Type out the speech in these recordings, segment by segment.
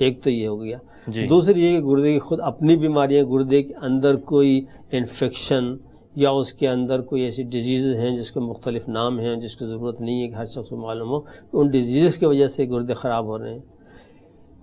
ایک تو یہ ہو گیا. جی. دوسری یہ کہ گردے کی خود اپنی بیماریاں، گردے کے اندر کوئی انفیکشن یا اس کے اندر کوئی ایسی ڈیزیز ہیں جس کے مختلف نام ہیں، جس کی ضرورت نہیں ہے کہ ہر شخص کو معلوم ہو، ان ڈیزیز کی وجہ سے گردے خراب ہو رہے ہیں.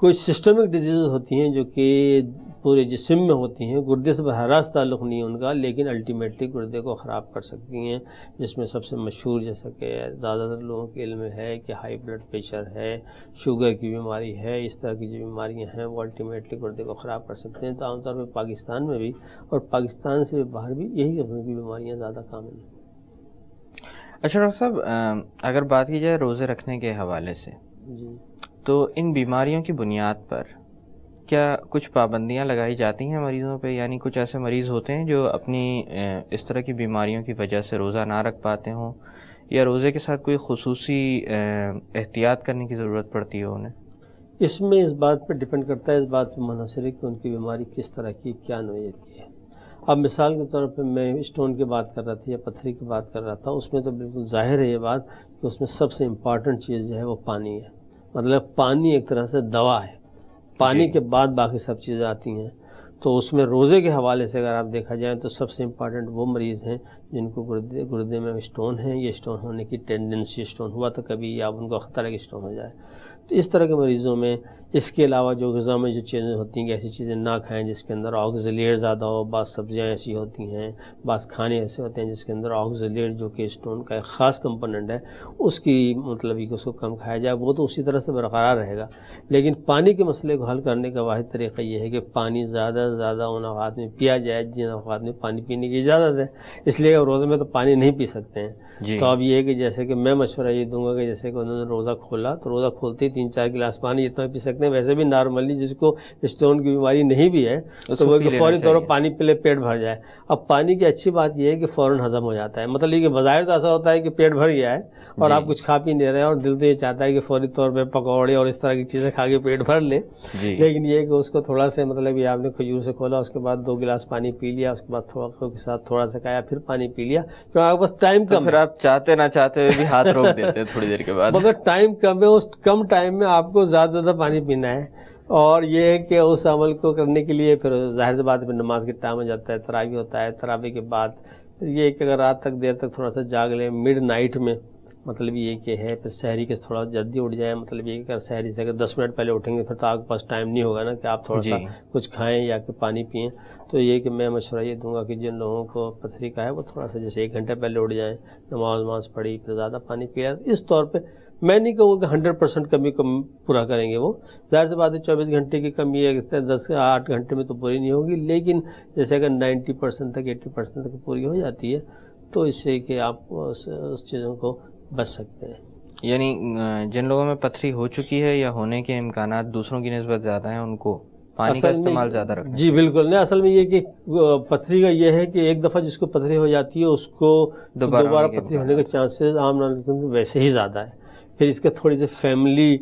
کوئی سسٹمک ڈیزیز ہوتی ہیں جو کہ پورے جسم میں ہوتی ہیں، گردے سے براہ راست تعلق نہیں ہے ان کا، لیکن الٹیمیٹلی گردے کو خراب کر سکتی ہیں، جس میں سب سے مشہور جیسا کہ زیادہ تر لوگوں کے علم میں ہے کہ ہائی بلڈ پریشر ہے، شوگر کی بیماری ہے، اس طرح کی جو بیماریاں ہیں وہ الٹیمیٹلی گردے کو خراب کر سکتے ہیں. تو عام طور پہ پاکستان میں بھی اور پاکستان سے باہر بھی یہی قسم کی بیماریاں زیادہ کامن ہیں. اچھا ڈاکٹر صاحب، اگر بات کی جائے روزے رکھنے کے حوالے سے، جی، تو ان بیماریوں کی بنیاد پر کیا کچھ پابندیاں لگائی جاتی ہیں مریضوں پہ؟ یعنی کچھ ایسے مریض ہوتے ہیں جو اپنی اس طرح کی بیماریوں کی وجہ سے روزہ نہ رکھ پاتے ہوں، یا روزے کے ساتھ کوئی خصوصی احتیاط کرنے کی ضرورت پڑتی ہو انہیں؟ اس میں اس بات پہ ڈپینڈ کرتا ہے، اس بات پہ منحصر ہے کہ ان کی بیماری کس طرح کی، کیا نوعیت کی ہے. اب مثال کے طور پہ میں اسٹون کی بات کر رہا تھا یا پتھری کی بات کر رہا تھا، اس میں تو بالکل ظاہر ہے یہ بات کہ اس میں سب سے امپارٹنٹ چیز جو ہے وہ پانی ہے. مطلب پانی ایک طرح سے دوا ہے، پانی کے بعد باقی سب چیزیں آتی ہیں. تو اس میں روزے کے حوالے سے اگر آپ دیکھا جائے تو سب سے امپارٹنٹ وہ مریض ہیں جن کو گردے میں اسٹون ہیں، یہ اسٹون ہونے کی ٹینڈنسی، اسٹون ہوا تو کبھی یا ان کو خطرہ کہ اسٹون ہو جائے. تو اس طرح کے مریضوں میں اس کے علاوہ جو غذا میں جو چیزیں ہوتی ہیں کہ ایسی چیزیں نہ کھائیں جس کے اندر آکزیلیٹ زیادہ ہو. بعض سبزیاں ایسی ہوتی ہیں، بعض کھانے ایسے ہوتے ہیں جس کے اندر آکزیلیٹ جو کہ اسٹون کا ایک خاص کمپوننٹ ہے، اس کی مطلب یہ کہ اس کو کم کھایا جائے، وہ تو اسی طرح سے برقرار رہے گا. لیکن پانی کے مسئلے کو حل کرنے کا واحد طریقہ یہ ہے کہ پانی زیادہ سے زیادہ ان اوقات میں پیا جائے جن اوقات میں پانی پینے کی اجازت ہے. اس لیے روزے میں تو پانی نہیں پی سکتے ہیں. جی. تو اب یہ ہے کہ جیسے کہ میں مشورہ یہ دوں گا کہ جیسے کہ انہوں نے روزہ کھولا تو روزہ کھولتے ہی 3-4 گلاس پانی اتنا پی سکتے ہیں. ویسے بھی نارملی جس کو اسٹون کی بیماری نہیں بھی ہے تو وہ فوری طور پر پانی پی لے، پیٹ بھر جائے. اب پانی کی اچھی بات یہ ہے کہ فوراً ہضم ہو جاتا ہے. مطلب یہ کہ بظاہر تو ایسا ہوتا ہے کہ پیٹ بھر گیا ہے اور آپ کچھ کھا پی نہیں رہے ہیں اور دل تو یہ چاہتا ہے کہ فوری طور پہ پکوڑے اور اس طرح کی چیزیں کھا کے پیٹ بھر لیں. لیکن یہ کہ اس کو تھوڑا سے مطلب یہ آپ نے کھجور سے کھولا، اس کے بعد 2 گلاس پانی پی لیا، اس کے بعد تھوڑا کے ساتھ تھوڑا سا کھایا، پھر پانی پی لیا، کیونکہ آپ بس ٹائم کم ہے. پھر آپ چاہتے نہ چاہتے ہوئے بھی ہاتھ روک دیتے ہیں تھوڑی دیر کے بعد. مگر ٹائم کم ہے، اس کم ٹائم میں آپ کو زیادہ زیادہ پانی پینا ہے. اور یہ ہے کہ اس عمل کو کرنے کے لیے پھر ظاہر سی بات ہے پھر نماز کے ٹائم ہو جاتا ہے، تراویح ہوتا ہے، تراویح کے بعد پھر یہ کہ اگر رات تک دیر تک تھوڑا سا جاگ لیں مڈ نائٹ میں، مطلب یہ کہ ہے پھر سحری کے تھوڑا جلدی اٹھ جائیں. مطلب یہ کہ اگر سحری سے اگر 10 منٹ پہلے اٹھیں گے پھر تو آپ کے پاس ٹائم نہیں ہوگا نا کہ آپ تھوڑا سا کچھ کھائیں یا کہ پانی پئیں. تو یہ کہ میں مشورہ یہ دوں گا کہ جن لوگوں کو پتھری کا ہے وہ تھوڑا سا جیسے 1 گھنٹے پہلے اٹھ جائیں، نماز پڑھی، پھر زیادہ پانی پیا. اس طور پہ میں نہیں کہوں کہ 100% کمی پورا کریں گے. وہ ظاہر سی بات ہے 24 گھنٹے کی کمی ہے، 10-8 گھنٹے میں تو پوری نہیں ہوگی، لیکن جیسے اگر 90% تک 80% تک پوری ہو جاتی ہے تو اس سے کہ آپ اس چیزوں کو بچ سکتے ہیں. یعنی جن لوگوں میں پتھری ہو چکی ہے یا ہونے کے امکانات دوسروں کی نسبت زیادہ ہیں ان کو پانی کا استعمال زیادہ رکھنا. جی بالکل نہیں، اصل میں یہ کہ پتھری کا یہ ہے کہ ایک دفعہ جس کو پتھری ہو جاتی ہے اس کو دوبارہ پتھری ہونے کے چانسز عام ویسے ہی زیادہ ہے. پھر اس کے تھوڑی سی فیملی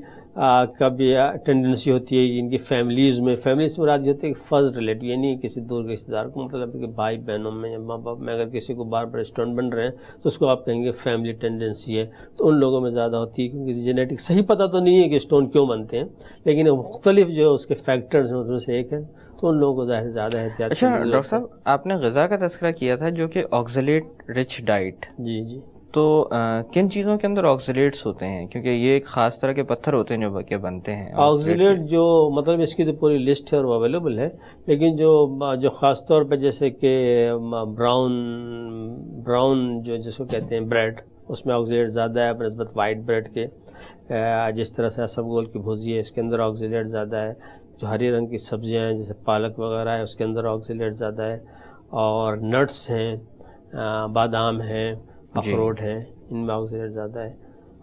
کا بھی ٹینڈنسی ہوتی ہے جن کی فیملیز میں مراد یہ ہوتی ہے کہ فرسٹ ریلیٹو، یعنی کسی دور رشتہ دار کو، مطلب کہ بھائی بہنوں میں یا ماں باپ میں اگر کسی کو بار اسٹون بن رہے ہیں تو اس کو آپ کہیں گے فیملی ٹینڈنسی ہے. تو ان لوگوں میں زیادہ ہوتی ہے کیونکہ جینیٹک صحیح پتہ تو نہیں ہے کہ اسٹون کیوں بنتے ہیں، لیکن مختلف جو اس کے فیکٹرز ہیں اس میں سے ایک ہے، تو ان لوگوں کو ظاہر زیادہ احتیاط. اچھا ڈاکٹر صاحب، آپ نے غذا کا تذکرہ کیا تھا جو کہ آکزیلیٹ رچ ڈائٹ. جی جی. تو کن چیزوں کے اندر آکزیلیٹس ہوتے ہیں؟ کیونکہ یہ ایک خاص طرح کے پتھر ہوتے ہیں جو کہ بنتے ہیں. آکزیلیٹ جو مطلب اس کی تو پوری لسٹ ہے اور وہ اویلیبل ہے، لیکن جو خاص طور پہ جیسے کہ براؤن جو جس کو کہتے ہیں بریڈ، اس میں آکزیلیٹ زیادہ ہے بنسبت وائٹ بریڈ کے. جس طرح سے اسبگول کی بھوجی ہے اس کے اندر آکزیلیٹ زیادہ ہے. جو ہری رنگ کی سبزیاں ہیں جیسے پالک وغیرہ ہے اس کے اندر آکزیلیٹ زیادہ ہے. اور نٹس ہیں، بادام ہیں، اخروٹ ہیں، ان میں آکزیلیٹ زیادہ ہے.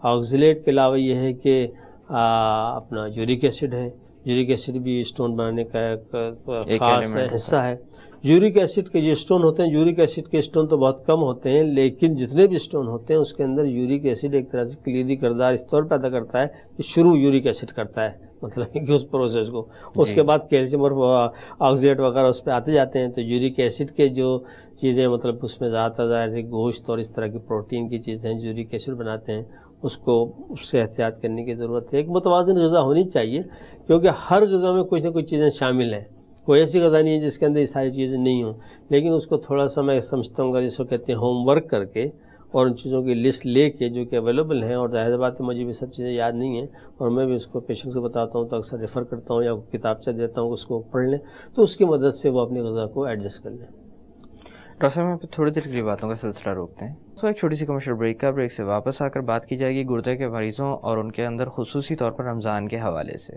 آکزیلیٹ کے علاوہ یہ ہے کہ اپنا یورک ایسڈ ہے. یورک ایسڈ بھی اسٹون بنانے کا ایک خاص حصہ ہے. یورک ایسڈ کے جو اسٹون ہوتے ہیں، یورک ایسڈ کے اسٹون تو بہت کم ہوتے ہیں، لیکن جتنے بھی اسٹون ہوتے ہیں اس کے اندر یورک ایسڈ ایک طرح سے کلیدی کردار اس طور پیدا کرتا ہے کہ شروع یورک ایسڈ کرتا ہے، مطلب کہ اس پروسیس کو. اس کے بعد کیلشیم اور آکزیلیٹ وغیرہ اس پہ آتے جاتے ہیں. تو یورک ایسڈ کے جو چیزیں مطلب اس میں زیادہ تر گوشت اور اس طرح کی پروٹین کی چیزیں یورک ایسڈ بناتے ہیں، اس کو اس سے احتیاط کرنے کی ضرورت ہے. ایک متوازن غذا ہونی چاہیے کیونکہ ہر غذا میں کچھ نہ کچھ چیزیں شامل ہیں. کوئی ایسی غذا نہیں ہے جس کے اندر یہ ساری چیزیں نہیں ہوں، لیکن اس کو تھوڑا سا میں سمجھتا ہوں گا جس کو کہتے ہیں ہوم ورک کر کے اور ان چیزوں کی لسٹ لے کے جو کہ اویلیبل ہیں. اور ظاہر بات ہے مجھے بھی سب چیزیں یاد نہیں ہیں اور میں بھی اس کو پیشنٹ کو بتاتا ہوں تو اکثر ریفر کرتا ہوں یا کتابچہ دیتا ہوں اس کو پڑھ لیں تو اس کی مدد سے وہ اپنی غذا کو ایڈجسٹ کر لیں. ڈاکٹر صاحب میں تھوڑی دیر کے لیے باتوں کا سلسلہ روکتے ہیں تو ایک چھوٹی سی کمرشل بریک کا. بریک سے واپس آ کر بات کی جائے گی گردے کے مریضوں اور ان کے اندر خصوصی طور پر رمضان کے حوالے سے.